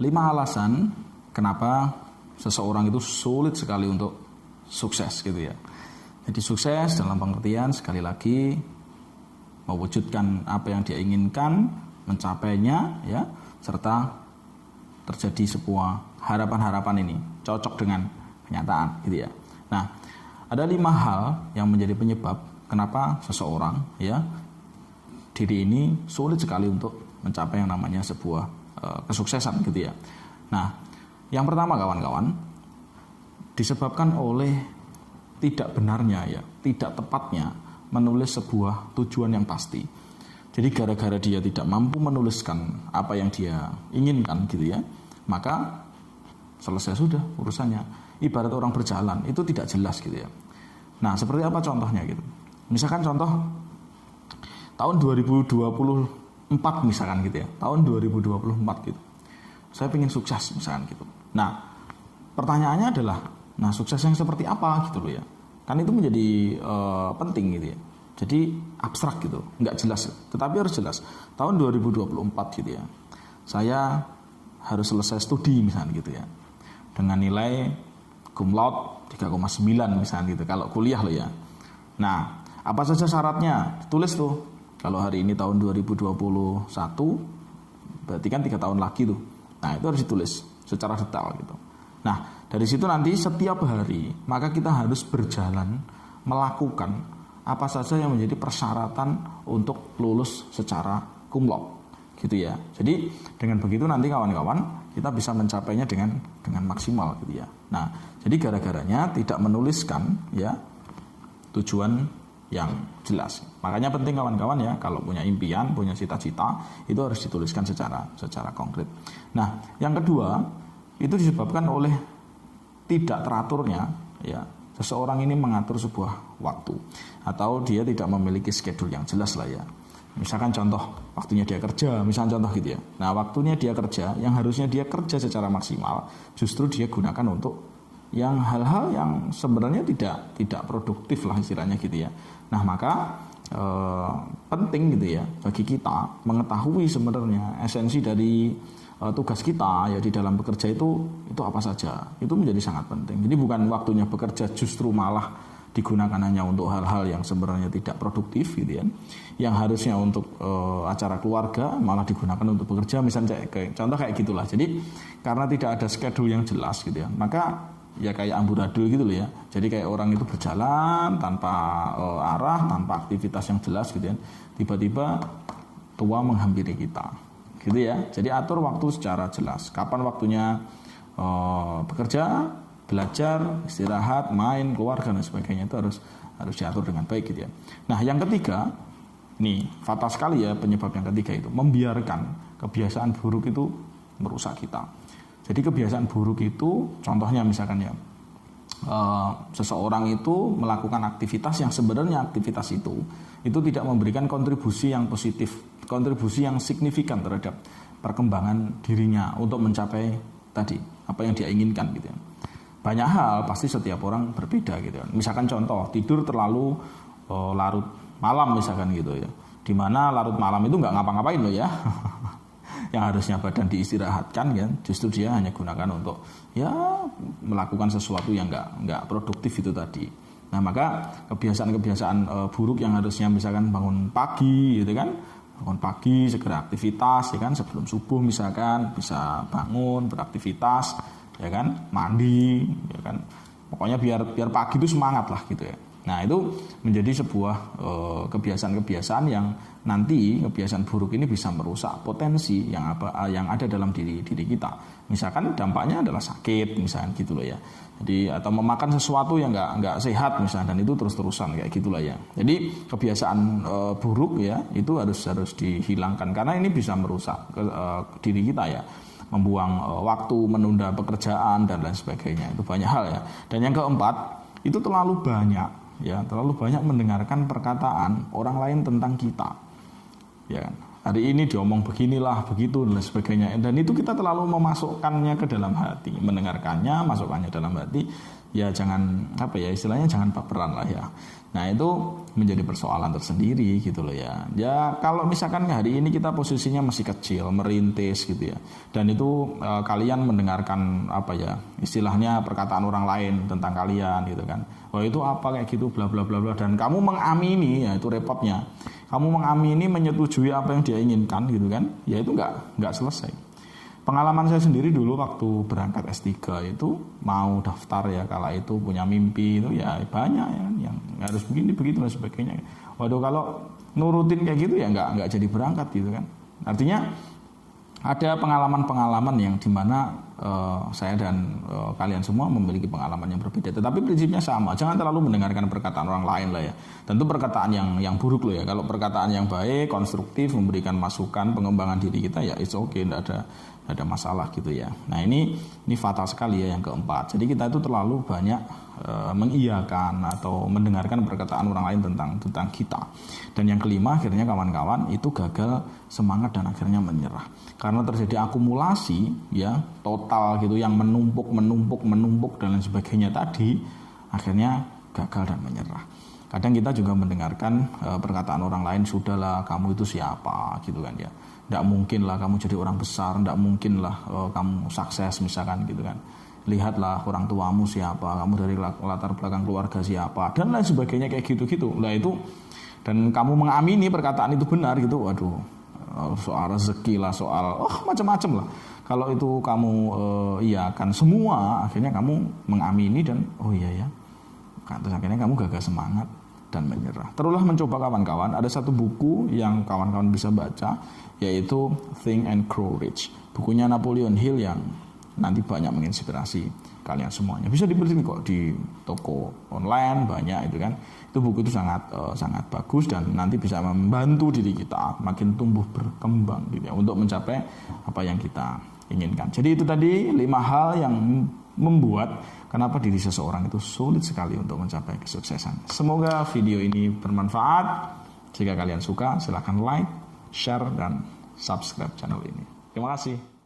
5 alasan kenapa seseorang itu sulit sekali untuk sukses gitu ya. Jadi sukses dalam pengertian sekali lagi mewujudkan apa yang dia inginkan, mencapainya ya, serta terjadi sebuah harapan-harapan ini cocok dengan kenyataan gitu ya. Nah, ada 5 hal yang menjadi penyebab kenapa seseorang ya diri ini sulit sekali untuk mencapai yang namanya sebuah kesuksesan gitu ya. Nah, yang pertama kawan-kawan, disebabkan oleh tidak benarnya ya, tidak tepatnya menulis sebuah tujuan yang pasti. Jadi gara-gara dia tidak mampu menuliskan apa yang dia inginkan gitu ya, maka selesai sudah urusannya. Ibarat orang berjalan itu tidak jelas gitu ya. Nah, seperti apa contohnya gitu? Misalkan contoh tahun 2024 misalkan gitu ya, tahun 2024 gitu. Saya ingin sukses misalkan gitu. Nah, pertanyaannya adalah, nah sukses yang seperti apa gitu loh ya. Kan itu menjadi penting gitu ya. Jadi abstrak gitu, nggak jelas. Tetapi harus jelas. Tahun 2024 gitu ya, saya harus selesai studi misalkan gitu ya, dengan nilai cum laude 3,9 misalkan gitu. Kalau kuliah loh ya. Nah, apa saja syaratnya? Tulis tuh. Kalau hari ini tahun 2021, berarti kan 3 tahun lagi tuh. Nah, itu harus ditulis secara detail gitu. Nah, dari situ nanti setiap hari, maka kita harus berjalan melakukan apa saja yang menjadi persyaratan untuk lulus secara cum laude gitu ya. Jadi dengan begitu nanti kawan-kawan kita bisa mencapainya dengan maksimal gitu ya. Nah, jadi gara-garanya tidak menuliskan ya tujuan yang jelas. Makanya penting kawan-kawan ya, kalau punya impian, punya cita-cita, itu harus dituliskan secara konkret. Nah, yang kedua, itu disebabkan oleh tidak teraturnya ya, seseorang ini mengatur sebuah waktu atau dia tidak memiliki schedule yang jelas lah ya. Misalkan contoh waktunya dia kerja, misalkan contoh gitu ya. Nah, waktunya dia kerja, yang harusnya dia kerja secara maksimal, justru dia gunakan untuk yang hal-hal yang sebenarnya tidak produktif lah istilahnya gitu ya. Nah, maka penting gitu ya bagi kita mengetahui sebenarnya esensi dari tugas kita ya di dalam bekerja itu apa saja. Itu menjadi sangat penting. Jadi bukan waktunya bekerja justru malah digunakan hanya untuk hal-hal yang sebenarnya tidak produktif gitu ya. Yang harusnya untuk acara keluarga malah digunakan untuk bekerja, misalnya contoh kayak gitulah. Jadi karena tidak ada schedule yang jelas gitu ya, maka ya kayak amburadul gitu loh ya. Jadi kayak orang itu berjalan tanpa arah, tanpa aktivitas yang jelas gitu ya. Tiba-tiba tua menghampiri kita. Gitu ya. Jadi atur waktu secara jelas. Kapan waktunya bekerja, belajar, istirahat, main, keluarga dan sebagainya itu harus diatur dengan baik gitu ya. Nah, yang ketiga, nih fatal sekali ya penyebab yang ketiga itu membiarkan kebiasaan buruk itu merusak kita. Jadi kebiasaan buruk itu contohnya misalkan ya seseorang itu melakukan aktivitas yang sebenarnya aktivitas itu tidak memberikan kontribusi yang positif, kontribusi yang signifikan terhadap perkembangan dirinya untuk mencapai tadi apa yang dia inginkan gitu ya. Banyak hal pasti setiap orang berbeda gitu ya. Misalkan contoh tidur terlalu larut malam misalkan gitu ya. Dimana larut malam itu nggak ngapa-ngapain loh ya. Yang harusnya badan diistirahatkan kan, justru dia hanya gunakan untuk ya melakukan sesuatu yang nggak produktif itu tadi. Nah, maka kebiasaan-kebiasaan buruk yang harusnya misalkan bangun pagi gitu kan, bangun pagi segera aktivitas ya kan, sebelum subuh misalkan bisa bangun beraktivitas ya kan, mandi ya kan, pokoknya biar pagi itu semangat lah gitu ya. Nah, itu menjadi sebuah kebiasaan-kebiasaan yang nanti kebiasaan buruk ini bisa merusak potensi yang ada dalam diri kita. Misalkan dampaknya adalah sakit misalkan gitu loh ya. Jadi atau memakan sesuatu yang nggak sehat misalkan, dan itu terus-terusan kayak gitulah ya. Jadi kebiasaan buruk ya itu harus dihilangkan karena ini bisa merusak diri kita ya. Membuang waktu, menunda pekerjaan dan lain sebagainya. Itu banyak hal ya. Dan yang keempat, itu terlalu banyak mendengarkan perkataan orang lain tentang kita. Ya kan? Hari ini diomong beginilah, begitu dan lain sebagainya. Dan itu kita terlalu memasukkannya ke dalam hati, mendengarkannya, masukkannya dalam hati. Ya jangan istilahnya jangan baperan lah ya. Nah itu menjadi persoalan tersendiri gitu loh ya. Ya kalau misalkan hari ini kita posisinya masih kecil, merintis gitu ya. Dan itu kalian mendengarkan apa ya, istilahnya perkataan orang lain tentang kalian gitu kan. Oh itu apa kayak gitu bla bla bla bla, dan kamu mengamini, ya itu repotnya. Kamu mengamini, menyetujui apa yang dia inginkan gitu kan. Ya itu nggak selesai. Pengalaman saya sendiri dulu waktu berangkat S3 itu mau daftar ya, kala itu punya mimpi itu ya banyak ya kan, yang harus begini begitu dan sebagainya. Waduh kalau nurutin kayak gitu ya nggak jadi berangkat gitu kan. Artinya ada pengalaman-pengalaman yang dimana saya dan kalian semua memiliki pengalaman yang berbeda, tetapi prinsipnya sama. Jangan terlalu mendengarkan perkataan orang lain lah ya. Tentu perkataan yang buruk loh ya. Kalau perkataan yang baik, konstruktif, memberikan masukan, pengembangan diri kita ya it's okay, tidak ada masalah gitu ya. Nah ini fatal sekali ya yang keempat. Jadi kita itu terlalu banyak mengiyakan atau mendengarkan perkataan orang lain tentang kita. Dan yang kelima akhirnya kawan-kawan itu gagal semangat dan akhirnya menyerah. Karena terjadi akumulasi ya total gitu yang menumpuk dan lain sebagainya tadi, akhirnya gagal dan menyerah. Kadang kita juga mendengarkan perkataan orang lain, sudahlah kamu itu siapa gitu kan ya. Tidak mungkin lah kamu jadi orang besar, tidak mungkin lah kamu sukses misalkan gitu kan. Lihatlah orang tuamu siapa, kamu dari latar belakang keluarga siapa, dan lain sebagainya kayak gitu-gitu. Nah itu, dan kamu mengamini perkataan itu benar gitu, waduh, soal rezeki lah, soal macam-macam lah. Kalau itu kamu iyakan semua, akhirnya kamu mengamini dan oh iya ya, terus akhirnya kamu gagal semangat dan menyerah. Terulah mencoba kawan-kawan. Ada satu buku yang kawan-kawan bisa baca, yaitu Think and Grow Rich. Bukunya Napoleon Hill yang nanti banyak menginspirasi kalian semuanya. Bisa dibeli kok di toko online banyak itu kan. Itu buku itu sangat bagus dan nanti bisa membantu diri kita makin tumbuh berkembang gitu ya, untuk mencapai apa yang kita inginkan. Jadi itu tadi 5 hal yang membuat kenapa diri seseorang itu sulit sekali untuk mencapai kesuksesan. Semoga video ini bermanfaat. Jika kalian suka, silakan like, share, dan subscribe channel ini. Terima kasih.